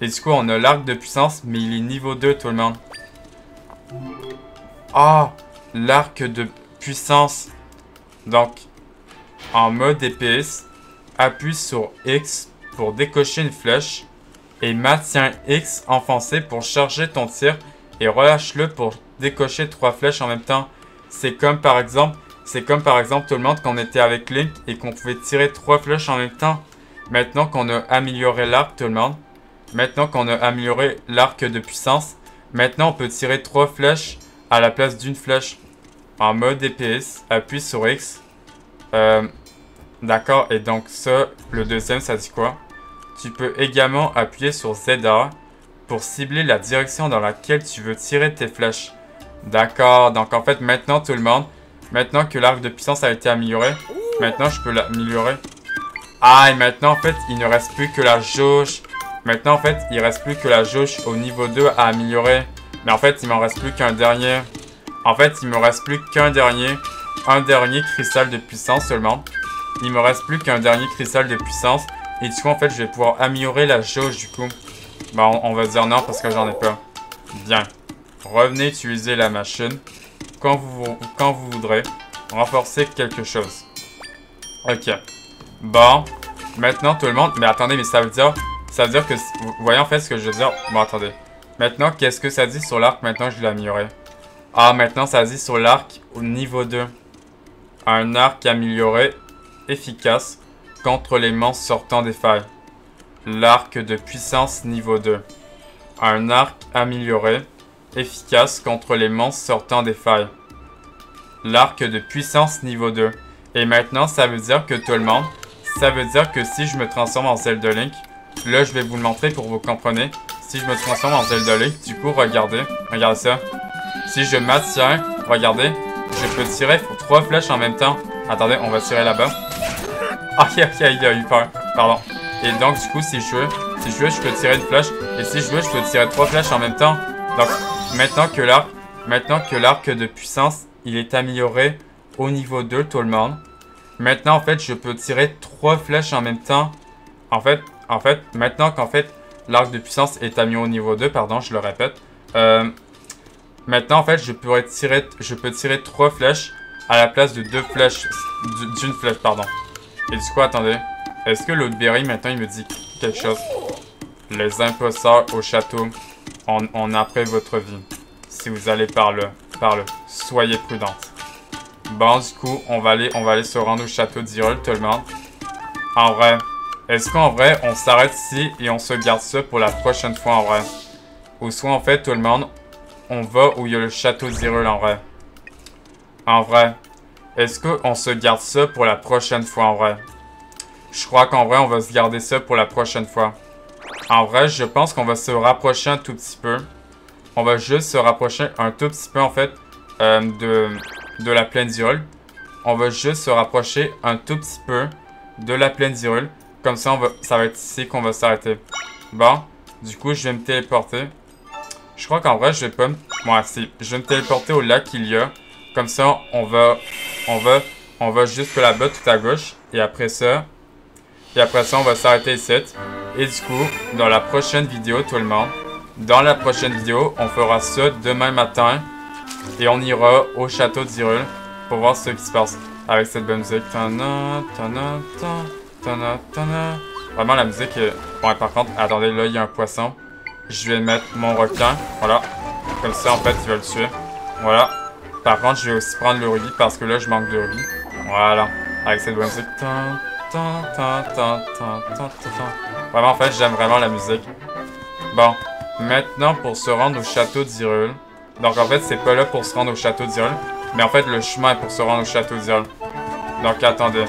S1: Et du coup, on a l'arc de puissance, mais il est niveau 2, tout le monde. Ah, l'arc de puissance. Donc, en mode épéiste, appuie sur X pour décocher une flèche et maintiens X enfoncé pour charger ton tir et relâche-le pour décocher 3 flèches en même temps. C'est comme par exemple tout le monde qu'on était avec Link et qu'on pouvait tirer 3 flèches en même temps. Maintenant qu'on a amélioré l'arc, tout le monde, maintenant qu'on a amélioré l'arc de puissance, maintenant on peut tirer 3 flèches à la place d'une flèche. En mode épéiste, appuie sur X. D'accord, et donc ça, le deuxième, ça dit quoi? Tu peux également appuyer sur ZA pour cibler la direction dans laquelle tu veux tirer tes flèches. D'accord, donc en fait, maintenant tout le monde, maintenant que l'arc de puissance a été amélioré, maintenant je peux l'améliorer. Ah, et maintenant en fait, il ne reste plus que la jauge. Maintenant en fait, il ne reste plus que la jauge au niveau 2 à améliorer. Mais en fait, il m'en reste plus qu'un dernier. En fait, il me reste plus qu'un dernier. Un dernier cristal de puissance seulement. Il me reste plus qu'un dernier cristal de puissance. Et du coup, en fait, je vais pouvoir améliorer la jauge du coup. Bon, on va dire non parce que j'en ai pas. Bien. Revenez utiliser la machine. Quand vous voudrez. Renforcer quelque chose. Ok. Bon. Maintenant, tout le monde... Mais attendez, mais ça veut dire que... Vous voyez en fait ce que je veux dire? Bon, attendez. Maintenant, qu'est-ce que ça dit sur l'arc? Maintenant, je l'ai amélioré. Ah, maintenant, ça dit sur l'arc au niveau 2. Un arc amélioré, efficace, contre les monstres sortant des failles. L'arc de puissance niveau 2. Un arc amélioré, efficace contre les monstres sortant des failles. L'arc de puissance niveau 2. Et maintenant, ça veut dire que tout le monde, ça veut dire que si je me transforme en Zelda Link, là, je vais vous le montrer pour vous compreniez. Si je me transforme en Zelda Link, du coup, regardez ça. Si je maintiens, regardez, je peux tirer 3 flèches en même temps. Attendez, on va tirer là-bas. Ah, il a eu peur. Pardon. Et donc, du coup, si je veux, je peux tirer une flèche. Et si je veux, je peux tirer 3 flèches en même temps. Donc, maintenant que l'arc de puissance, il est amélioré au niveau 2, tout le monde. Maintenant, en fait, je peux tirer 3 flèches en même temps. En fait, maintenant qu'en fait, l'arc de puissance est amélioré au niveau 2, pardon, je le répète. Maintenant, en fait, je peux tirer 3 flèches à la place de 2 flèches. D'une flèche, pardon. Et du coup, attendez. Est-ce que l'autre berry, maintenant, il me dit quelque chose? Les imposteurs au château, on a pris votre vie. Si vous allez par le. Soyez prudente. Bon, du coup, on va aller se rendre au château d'Hyrule, tout le monde. En vrai, est-ce qu'en vrai, on s'arrête ici et on se garde ça pour la prochaine fois, en vrai? Ou soit, en fait, tout le monde, on va où il y a le château d'Hyrule en vrai? En vrai. Est-ce qu'on se garde ça pour la prochaine fois en vrai? Je crois qu'en vrai, on va se garder ça pour la prochaine fois. En vrai, je pense qu'on va se rapprocher un tout petit peu. On va juste se rapprocher un tout petit peu en fait de la plaine d'Hyrule. On va juste se rapprocher un tout petit peu de la plaine d'Hyrule. Comme ça, ça va être ici qu'on va s'arrêter. Bon, du coup, je vais me téléporter. Je crois qu'en vrai, je vais pas me... Ouais, si. Je vais me téléporter au lac qu'il y a. Comme ça, on va jusque là-bas, tout à gauche. Et après ça, on va s'arrêter ici. Et du coup, dans la prochaine vidéo, tout le monde, dans la prochaine vidéo, on fera ça demain matin. Et on ira au château d'Hyrule pour voir ce qui se passe. Avec cette bonne musique. Vraiment, la musique est... Ouais, par contre, attendez, là, il y a un poisson. Je vais mettre mon requin. Voilà. Comme ça, en fait, il va le tuer. Voilà. Par contre, je vais aussi prendre le rubis parce que là, je manque de rubis. Voilà. Avec cette bonne musique. Vraiment, en fait, j'aime vraiment la musique. Bon. Maintenant, pour se rendre au château d'Hyrule. Donc, en fait, c'est pas là pour se rendre au château d'Hyrule. Mais en fait, le chemin pour se rendre au château d'Hyrule. Donc, attendez.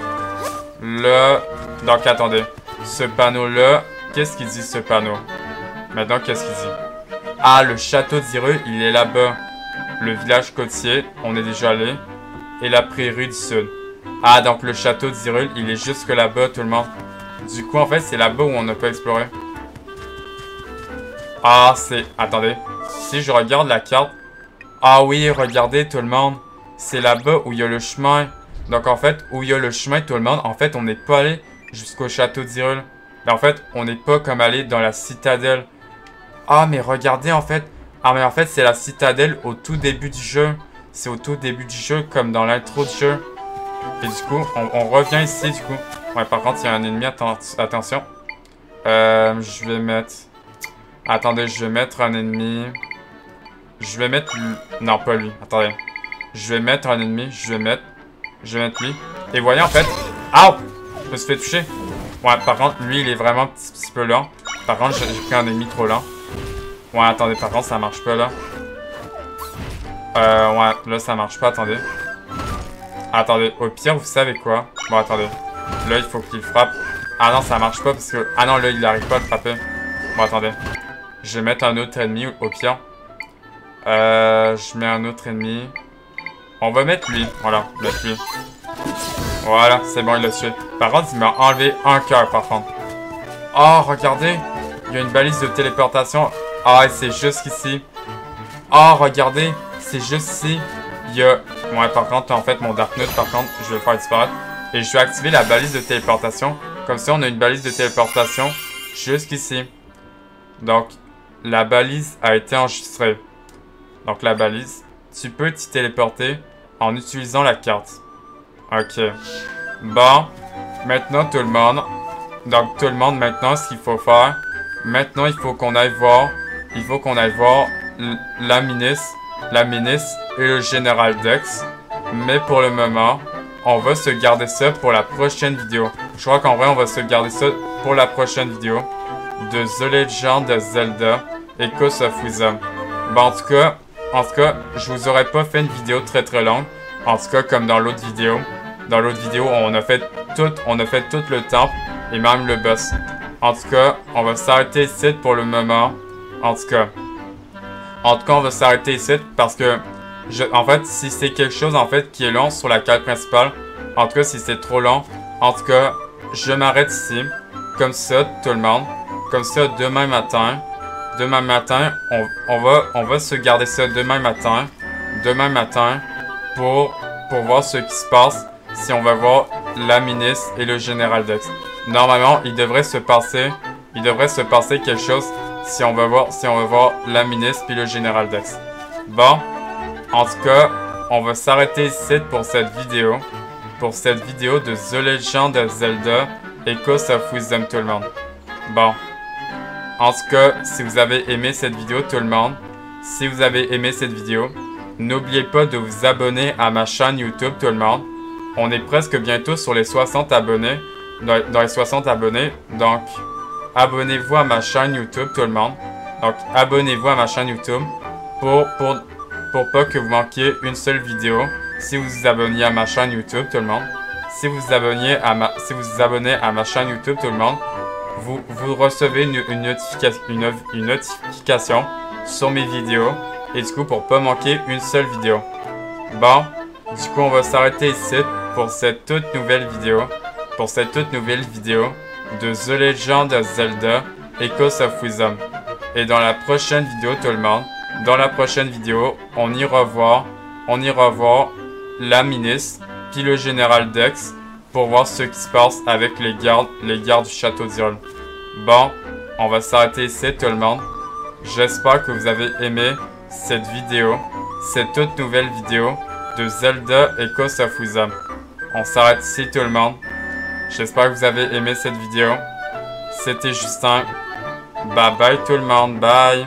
S1: Là... Donc, attendez. Ce panneau-là, qu'est-ce qu'il dit, ce panneau? Maintenant, qu'est-ce qu'il dit? Ah, le château d'Hyrule, il est là-bas. Le village côtier, on est déjà allé. Et la prairie du sud. Ah, donc le château d'Hyrule, il est jusque là-bas, tout le monde. Du coup, en fait, c'est là-bas où on a pas exploré. Ah, c'est... Attendez. Si je regarde la carte... Ah oui, regardez, tout le monde. C'est là-bas où il y a le chemin. Donc, en fait, où il y a le chemin, tout le monde, en fait, on n'est pas allé jusqu'au château d'Hyrule. Mais en fait, on n'est pas comme allé dans la citadelle. Ah, mais regardez, en fait... Ah, mais en fait, c'est la citadelle au tout début du jeu. C'est au tout début du jeu, comme dans l'intro du jeu. Et du coup, on revient ici, du coup. Ouais, par contre, il y a un ennemi, attention. Je vais mettre... Attendez, je vais mettre un ennemi... Je vais mettre... Non, pas lui, attendez. Je vais mettre un ennemi, je vais mettre lui. Et voyez, en fait... Ah! Je me suis fait toucher. Ouais, par contre, lui, il est vraiment un petit peu lent. Par contre, j'ai pris un ennemi trop lent. Ouais, attendez, par contre, ça marche pas, là. Ouais, là, ça marche pas, attendez. Attendez, au pire, vous savez quoi? Bon, attendez. Là, il faut qu'il frappe. Ah non, ça marche pas, parce que... Ah non, là, il n'arrive pas à le frapper. Bon, attendez. Je vais mettre un autre ennemi, au pire. Je mets un autre ennemi. On va mettre lui. Voilà, mettre lui. Voilà, c'est bon, il l'a tué. Par contre, il m'a enlevé un cœur, par contre. Oh, regardez. Il y a une balise de téléportation. Ah, et c'est juste ici. Oh, regardez. C'est juste ici. Il y a... Ouais, par contre, en fait, mon Dark Nut, par contre, je vais le faire disparaître. Et je vais activer la balise de téléportation. Comme ça, on a une balise de téléportation jusqu'ici. Donc, la balise a été enregistrée. Donc, la balise, tu peux t'y téléporter en utilisant la carte. Ok. Bon, maintenant, tout le monde. Donc, tout le monde, maintenant, ce qu'il faut faire... Maintenant, il faut qu'on aille voir... Il faut qu'on aille voir la ministre et le général Dex. Mais pour le moment, on va se garder ça pour la prochaine vidéo. Je crois qu'en vrai, on va se garder ça pour la prochaine vidéo. De The Legend of Zelda Echoes of Wisdom. Bon, en tout cas, je vous aurais pas fait une vidéo très longue. En tout cas, comme dans l'autre vidéo. Dans l'autre vidéo, on a fait tout le temple et même le boss. En tout cas, on va s'arrêter ici pour le moment. En tout cas, on va s'arrêter ici parce que, en fait, si c'est quelque chose en fait qui est long sur la carte principale, en tout cas, si c'est trop long, en tout cas, je m'arrête ici. Comme ça, tout le monde. Comme ça, demain matin, on va se garder ça demain matin pour voir ce qui se passe si on va voir la ministre et le général Dex. Normalement, il devrait se passer quelque chose si on va voir la ministre et le général Dex. Bon, en tout cas, on va s'arrêter ici pour cette vidéo. Pour cette vidéo de The Legend of Zelda Echoes of Wisdom, tout le monde. Bon. En tout cas, si vous avez aimé cette vidéo, tout le monde, n'oubliez pas de vous abonner à ma chaîne YouTube, tout le monde. On est presque bientôt sur les 60 abonnés, dans les 60 abonnés, donc abonnez-vous à ma chaîne YouTube, tout le monde. Donc, abonnez-vous à ma chaîne YouTube pour pas que vous manquiez une seule vidéo, si vous vous abonnez à ma chaîne YouTube, tout le monde, si vous vous abonnez à ma chaîne YouTube, tout le monde, vous recevez une notification sur mes vidéos, et du coup, pour pas manquer une seule vidéo. Bon, du coup, on va s'arrêter ici pour cette toute nouvelle vidéo, de The Legend of Zelda Echoes of Wisdom. Et dans la prochaine vidéo, tout le monde, on ira voir la ministre, puis le général Dex, pour voir ce qui se passe avec les gardes du château d'Hyrule. Bon, on va s'arrêter ici, tout le monde. J'espère que vous avez aimé cette vidéo, cette toute nouvelle vidéo de Zelda Echoes of Wisdom. On s'arrête ici, tout le monde. J'espère que vous avez aimé cette vidéo. C'était Justin. Bye bye tout le monde, bye.